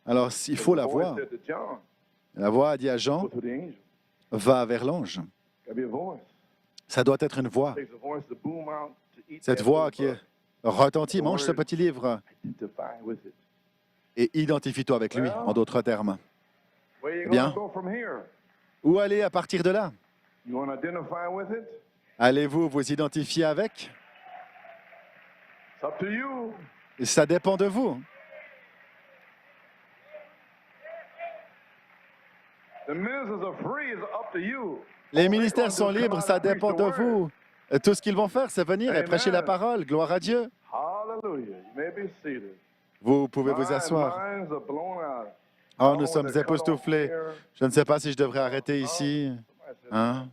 Alors, il faut la The voice voix. said to John, La voix a dit à Jean, go to the angel. va vers l'ange. Gotta be a voice. Ça doit être une voix. It takes a voice to boom out, to eat Cette that voix little qui book. retentit, mange ce petit livre Identify with it. et identifie-toi avec lui, en d'autres termes. Where you Bien. gonna go from here? Où aller à partir de là? You want to identify with it? Allez-vous vous identifier avec? It's up to you. Ça dépend de vous. The ministers are free. It's up to you. Les ministères sont libres, ça dépend de vous. Tout ce qu'ils vont faire, c'est venir et prêcher la parole. Gloire à Dieu. Hallelujah. You may be seated. Vous pouvez vous asseoir. Minds are blown out. Oh, nous sommes époustouflés. Je ne sais pas si je devrais arrêter ici. Hein?